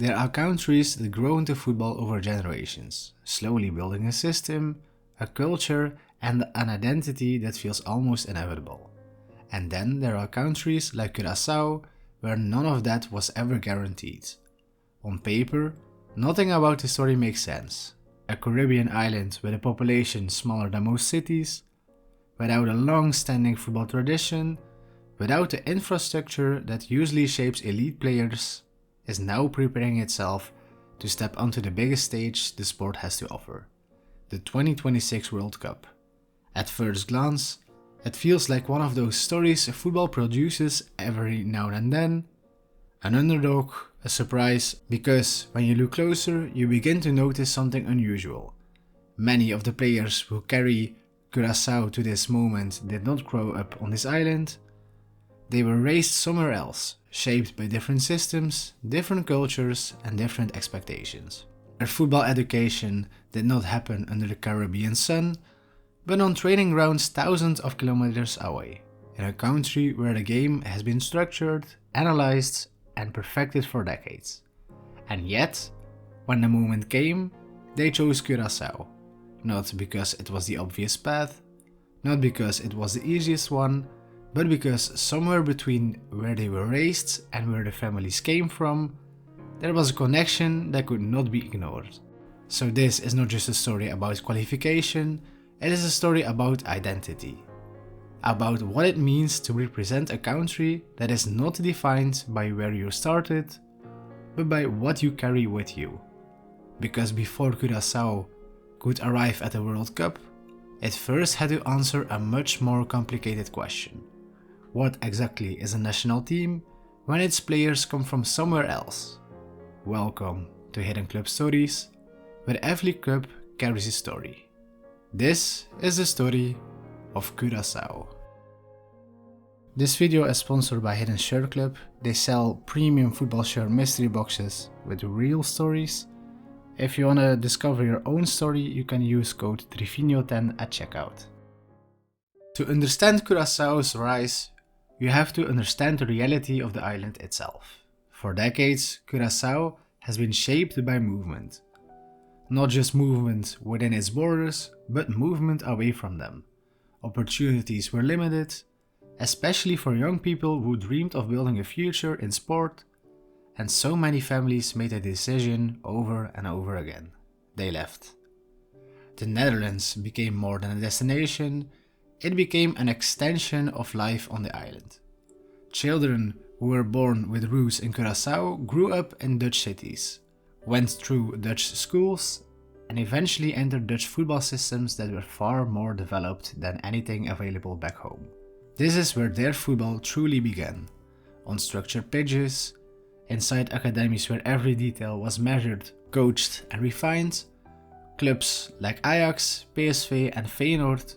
There are countries that grow into football over generations, slowly building a system, a culture, and an identity that feels almost inevitable. And then there are countries like Curaçao, where none of that was ever guaranteed. On paper, nothing about the story makes sense. A Caribbean island with a population smaller than most cities, without a long-standing football tradition, without the infrastructure that usually shapes elite players, is now preparing itself to step onto the biggest stage the sport has to offer, the 2026 World Cup. At first glance, it feels like one of those stories football produces every now and then. An underdog, a surprise, because when you look closer, you begin to notice something unusual. Many of the players who carry Curaçao to this moment did not grow up on this island. They were raised somewhere else, shaped by different systems, different cultures, and different expectations. Their football education did not happen under the Caribbean sun, but on training grounds thousands of kilometers away, in a country where the game has been structured, analyzed, and perfected for decades. And yet, when the moment came, they chose Curaçao. Not because it was the obvious path, not because it was the easiest one, but because somewhere between where they were raised and where the families came from, there was a connection that could not be ignored. So this is not just a story about qualification, it is a story about identity. About what it means to represent a country that is not defined by where you started, but by what you carry with you. Because before Curaçao could arrive at the World Cup, it first had to answer a much more complicated question. What exactly is a national team when its players come from somewhere else? Welcome to Hidden Club Stories, where every club carries a story. This is the story of Curaçao. This video is sponsored by Hidden Shirt Club. They sell premium football shirt mystery boxes with real stories. If you wanna discover your own story, you can use code TRIFINIO10 at checkout. To understand Curaçao's rise, you have to understand the reality of the island itself. For decades, Curaçao has been shaped by movement. Not just movement within its borders, but movement away from them. Opportunities were limited, especially for young people who dreamed of building a future in sport, and so many families made a decision over and over again. They left. The Netherlands became more than a destination, it became an extension of life on the island. Children who were born with roots in Curaçao grew up in Dutch cities, went through Dutch schools, and eventually entered Dutch football systems that were far more developed than anything available back home. This is where their football truly began, on structured pitches, inside academies where every detail was measured, coached and refined. Clubs like Ajax, PSV and Feyenoord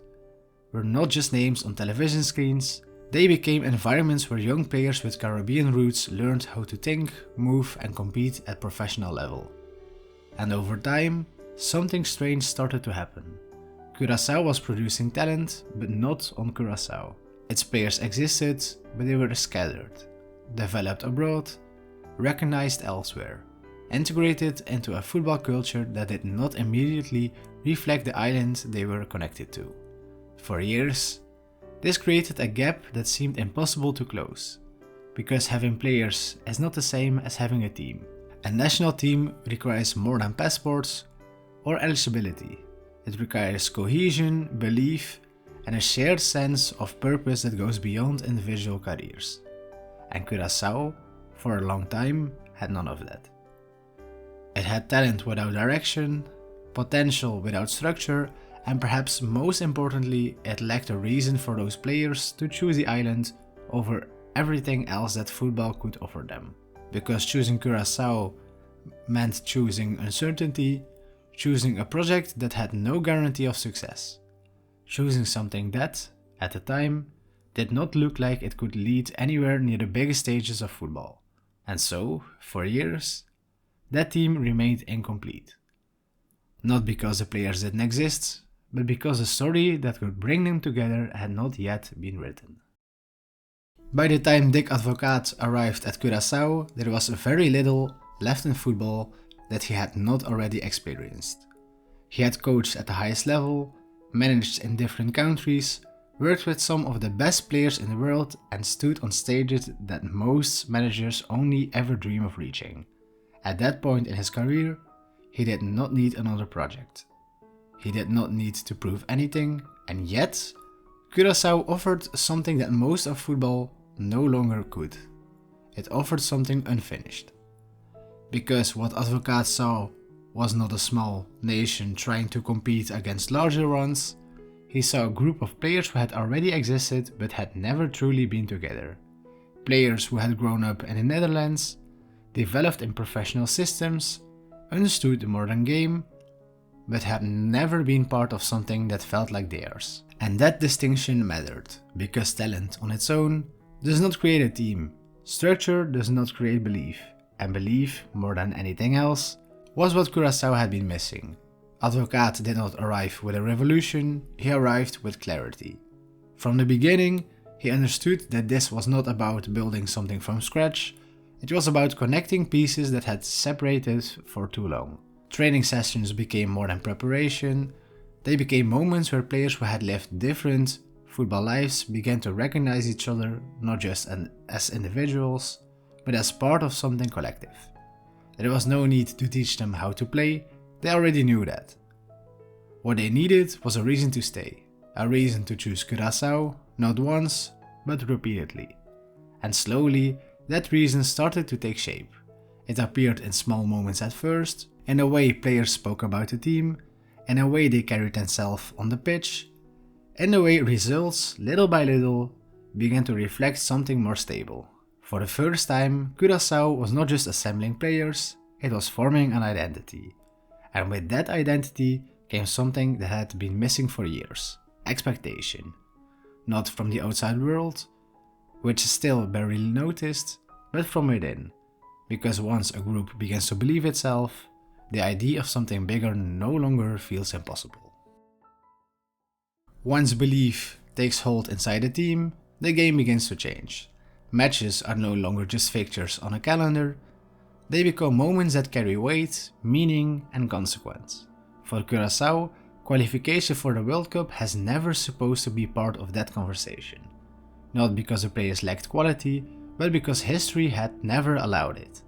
were not just names on television screens, they became environments where young players with Caribbean roots learned how to think, move and compete at professional level. And over time, something strange started to happen. Curaçao was producing talent, but not on Curaçao. Its players existed, but they were scattered, developed abroad, recognized elsewhere, integrated into a football culture that did not immediately reflect the island they were connected to. For years, this created a gap that seemed impossible to close, because having players is not the same as having a team. A national team requires more than passports or eligibility. It requires cohesion, belief, and a shared sense of purpose that goes beyond individual careers. And Curaçao, for a long time, had none of that. It had talent without direction, potential without structure, and perhaps most importantly, it lacked a reason for those players to choose the island over everything else that football could offer them. Because choosing Curaçao meant choosing uncertainty, choosing a project that had no guarantee of success, choosing something that, at the time, did not look like it could lead anywhere near the biggest stages of football. And so, for years, that team remained incomplete. Not because the players didn't exist, but because the story that could bring them together had not yet been written. By the time Dick Advocaat arrived at Curaçao, there was very little left in football that he had not already experienced. He had coached at the highest level, managed in different countries, worked with some of the best players in the world, and stood on stages that most managers only ever dream of reaching. At that point in his career, he did not need another project. He did not need to prove anything, and yet, Curaçao offered something that most of football no longer could. It offered something unfinished. Because what Advocaat saw was not a small nation trying to compete against larger ones, he saw a group of players who had already existed but had never truly been together. Players who had grown up in the Netherlands, developed in professional systems, understood the modern game, but had never been part of something that felt like theirs. And that distinction mattered, because talent on its own does not create a team, structure does not create belief, and belief, more than anything else, was what Curaçao had been missing. Advocaat did not arrive with a revolution, he arrived with clarity. From the beginning, he understood that this was not about building something from scratch, it was about connecting pieces that had separated for too long. Training sessions became more than preparation, they became moments where players who had lived different football lives began to recognize each other not just as individuals, but as part of something collective. There was no need to teach them how to play, they already knew that. What they needed was a reason to stay, a reason to choose Curaçao, not once, but repeatedly. And slowly, that reason started to take shape. It appeared in small moments at first, in the way players spoke about the team, in the way they carried themselves on the pitch, in the way results, little by little, began to reflect something more stable. For the first time, Curaçao was not just assembling players, it was forming an identity. And with that identity came something that had been missing for years: expectation. Not from the outside world, which still barely noticed, but from within. Because once a group begins to believe itself, the idea of something bigger no longer feels impossible. Once belief takes hold inside the team, the game begins to change. Matches are no longer just fixtures on a calendar, they become moments that carry weight, meaning and consequence. For Curaçao, qualification for the World Cup has never supposed to be part of that conversation. Not because the players lacked quality, but because history had never allowed it.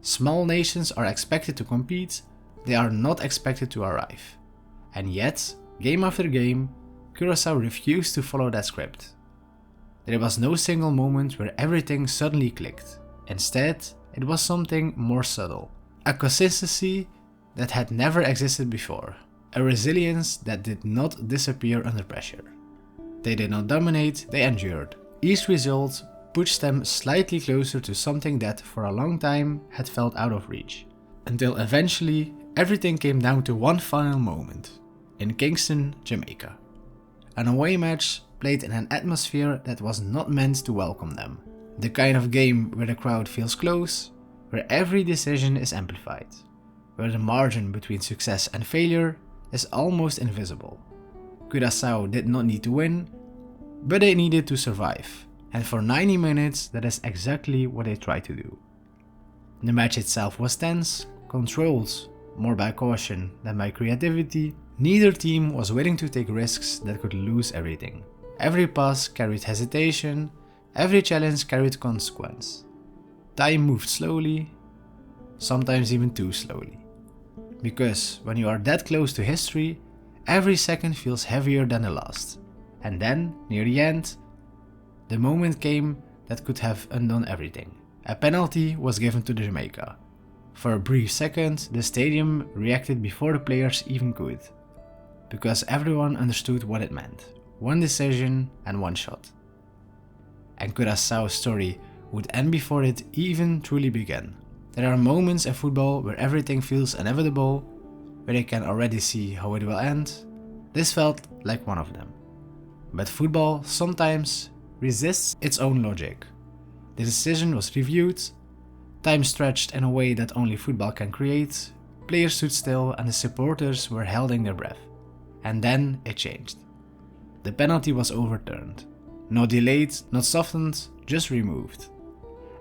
Small nations are expected to compete, they are not expected to arrive. And yet, game after game, Curaçao refused to follow that script. There was no single moment where everything suddenly clicked. Instead, it was something more subtle. A consistency that had never existed before. A resilience that did not disappear under pressure. They did not dominate, they endured. Each result pushed them slightly closer to something that for a long time had felt out of reach. Until eventually, everything came down to one final moment. In Kingston, Jamaica. An away match played in an atmosphere that was not meant to welcome them. The kind of game where the crowd feels close, where every decision is amplified, where the margin between success and failure is almost invisible. Curaçao did not need to win, but they needed to survive, and for 90 minutes that is exactly what they tried to do. The match itself was tense, controlled, more by caution than by creativity. Neither team was willing to take risks that could lose everything. Every pass carried hesitation, every challenge carried consequence. Time moved slowly, sometimes even too slowly. Because when you are that close to history, every second feels heavier than the last. And then, near the end, the moment came that could have undone everything. A penalty was given to Jamaica. For a brief second, the stadium reacted before the players even could. Because everyone understood what it meant. One decision and one shot. And Curaçao's story would end before it even truly began. There are moments in football where everything feels inevitable, where you can already see how it will end. This felt like one of them. But football sometimes resists its own logic. The decision was reviewed, time stretched in a way that only football can create, players stood still and the supporters were holding their breath. And then it changed. The penalty was overturned. Not delayed, not softened, just removed.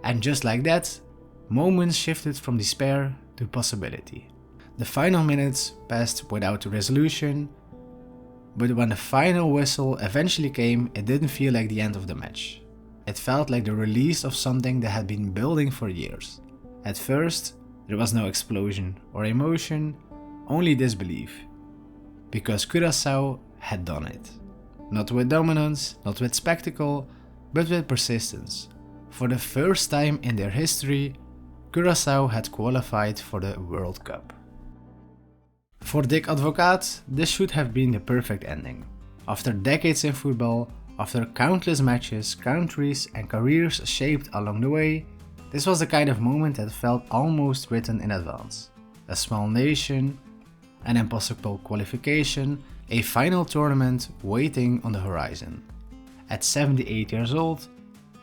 And just like that, moments shifted from despair to possibility. The final minutes passed without resolution, but when the final whistle eventually came, it didn't feel like the end of the match. It felt like the release of something that had been building for years. At first, there was no explosion or emotion, only disbelief. Because Curaçao had done it. Not with dominance, not with spectacle, but with persistence. For the first time in their history, Curaçao had qualified for the World Cup. For Dick Advocaat, this should have been the perfect ending. After decades in football, after countless matches, countries and careers shaped along the way, this was the kind of moment that felt almost written in advance. A small nation, an impossible qualification, a final tournament waiting on the horizon. At 78 years old,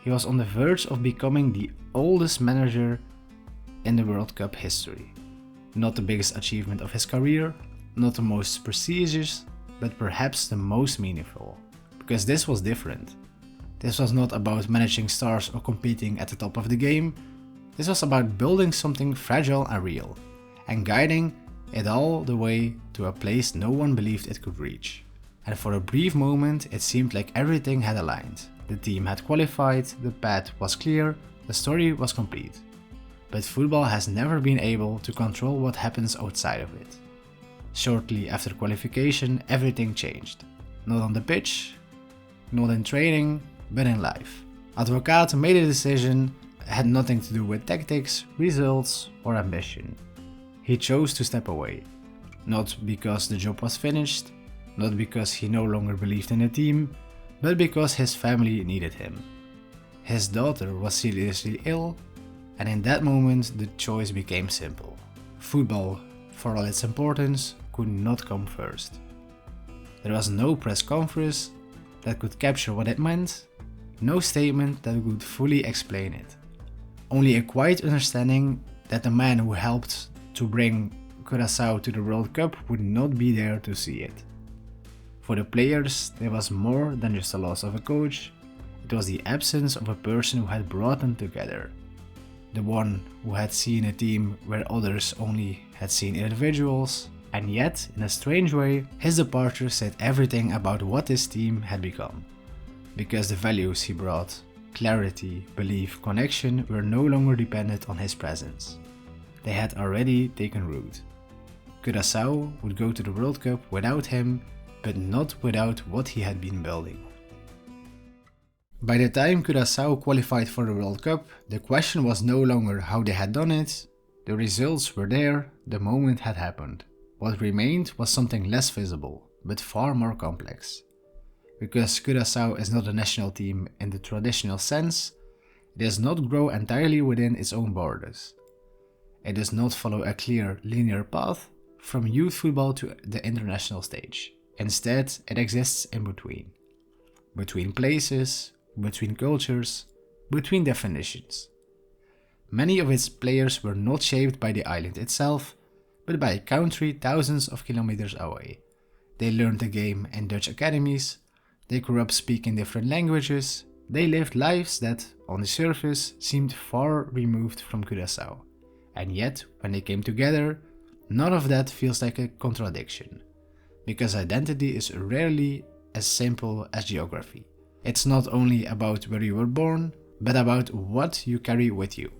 he was on the verge of becoming the oldest manager in the World Cup history. Not the biggest achievement of his career, not the most prestigious, but perhaps the most meaningful. Because this was different. This was not about managing stars or competing at the top of the game. This was about building something fragile and real, and guiding it all the way to a place no one believed it could reach. And for a brief moment, it seemed like everything had aligned. The team had qualified, the path was clear, the story was complete. But football has never been able to control what happens outside of it. Shortly after qualification, everything changed. Not on the pitch, not in training, but in life. Advocaat made a decision that had nothing to do with tactics, results, or ambition. He chose to step away. Not because the job was finished, not because he no longer believed in the team, but because his family needed him. His daughter was seriously ill, and in that moment the choice became simple. Football, for all its importance, could not come first. There was no press conference that could capture what it meant, no statement that could fully explain it. Only a quiet understanding that the man who helped to bring Curaçao to the World Cup would not be there to see it. For the players, there was more than just the loss of a coach, it was the absence of a person who had brought them together. The one who had seen a team where others only had seen individuals, and yet, in a strange way, his departure said everything about what this team had become. Because the values he brought, clarity, belief, connection, were no longer dependent on his presence. They had already taken root. Curaçao would go to the World Cup without him, but not without what he had been building. By the time Curaçao qualified for the World Cup, the question was no longer how they had done it. The results were there, the moment had happened. What remained was something less visible, but far more complex. Because Curaçao is not a national team in the traditional sense, it does not grow entirely within its own borders. It does not follow a clear, linear path from youth football to the international stage. Instead, it exists in between. Between places, between cultures, between definitions. Many of its players were not shaped by the island itself, but by a country thousands of kilometers away. They learned the game in Dutch academies, they grew up speaking different languages, they lived lives that, on the surface, seemed far removed from Curaçao. And yet, when they came together, none of that feels like a contradiction. Because identity is rarely as simple as geography. It's not only about where you were born, but about what you carry with you.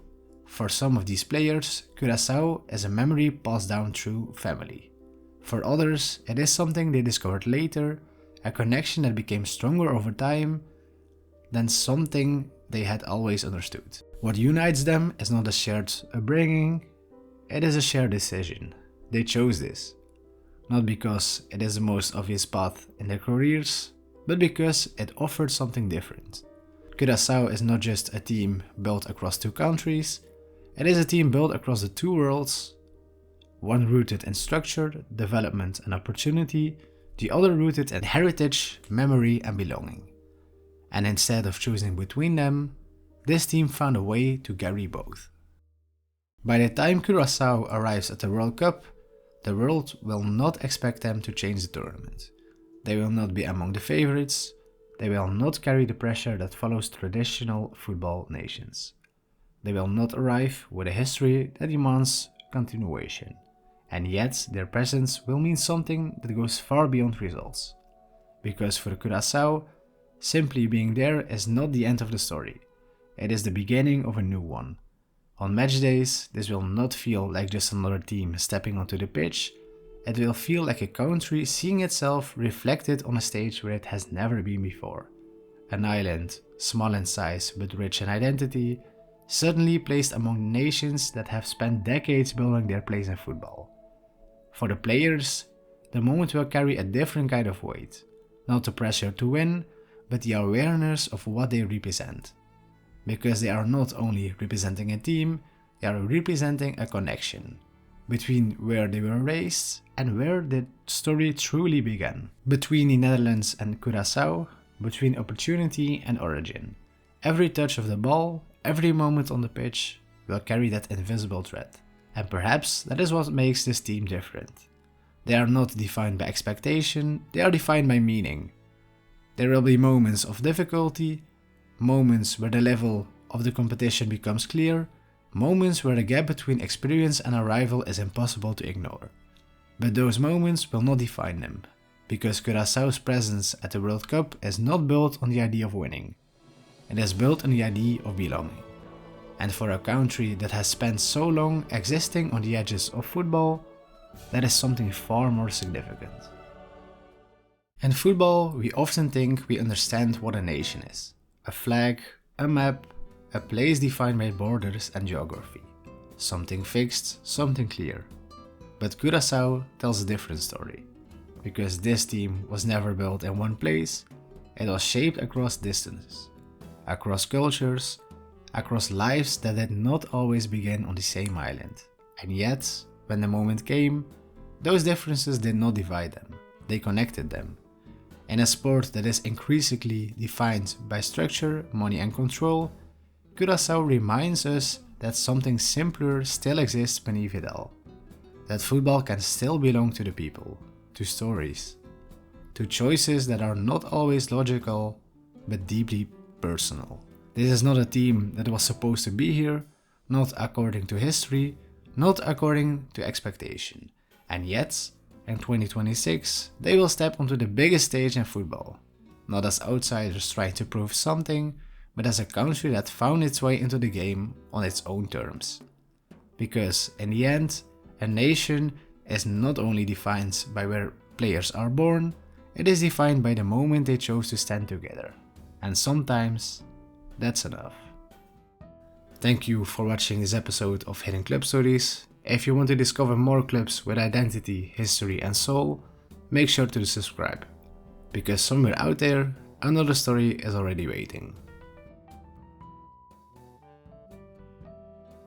For some of these players, Curaçao is a memory passed down through family. For others, it is something they discovered later, a connection that became stronger over time than something they had always understood. What unites them is not a shared upbringing, it is a shared decision. They chose this. Not because it is the most obvious path in their careers, but because it offered something different. Curaçao is not just a team built across two countries, it is a team built across the two worlds, one rooted in structure, development and opportunity, the other rooted in heritage, memory and belonging. And instead of choosing between them, this team found a way to carry both. By the time Curaçao arrives at the World Cup, the world will not expect them to change the tournament. They will not be among the favorites, they will not carry the pressure that follows traditional football nations. They will not arrive with a history that demands continuation, and yet their presence will mean something that goes far beyond results. Because for Curaçao, simply being there is not the end of the story, it is the beginning of a new one. On match days, this will not feel like just another team stepping onto the pitch, it will feel like a country seeing itself reflected on a stage where it has never been before. An island, small in size but rich in identity, suddenly placed among nations that have spent decades building their place in football. For the players, the moment will carry a different kind of weight, not the pressure to win, but the awareness of what they represent. Because they are not only representing a team, they are representing a connection between where they were raised and where the story truly began. Between the Netherlands and Curaçao, between opportunity and origin. Every touch of the ball, every moment on the pitch will carry that invisible thread. And perhaps that is what makes this team different. They are not defined by expectation, they are defined by meaning. There will be moments of difficulty, moments where the level of the competition becomes clear, moments where the gap between experience and arrival is impossible to ignore. But those moments will not define them, because Curaçao's presence at the World Cup is not built on the idea of winning. It is built on the idea of belonging. And for a country that has spent so long existing on the edges of football, that is something far more significant. In football, we often think we understand what a nation is. A flag, a map, a place defined by borders and geography. Something fixed, something clear. But Curaçao tells a different story. Because this team was never built in one place, it was shaped across distances, across cultures, across lives that did not always begin on the same island. And yet, when the moment came, those differences did not divide them, they connected them. In a sport that is increasingly defined by structure, money and control, Curaçao reminds us that something simpler still exists beneath it all. That football can still belong to the people, to stories, to choices that are not always logical, but deeply personal. This is not a team that was supposed to be here, not according to history, not according to expectation. And yet, in 2026, they will step onto the biggest stage in football. Not as outsiders trying to prove something, but as a country that found its way into the game on its own terms. Because, in the end, a nation is not only defined by where players are born, it is defined by the moment they chose to stand together. And sometimes, that's enough. Thank you for watching this episode of Hidden Club Stories. If you want to discover more clubs with identity, history and soul, make sure to subscribe. Because somewhere out there, another story is already waiting.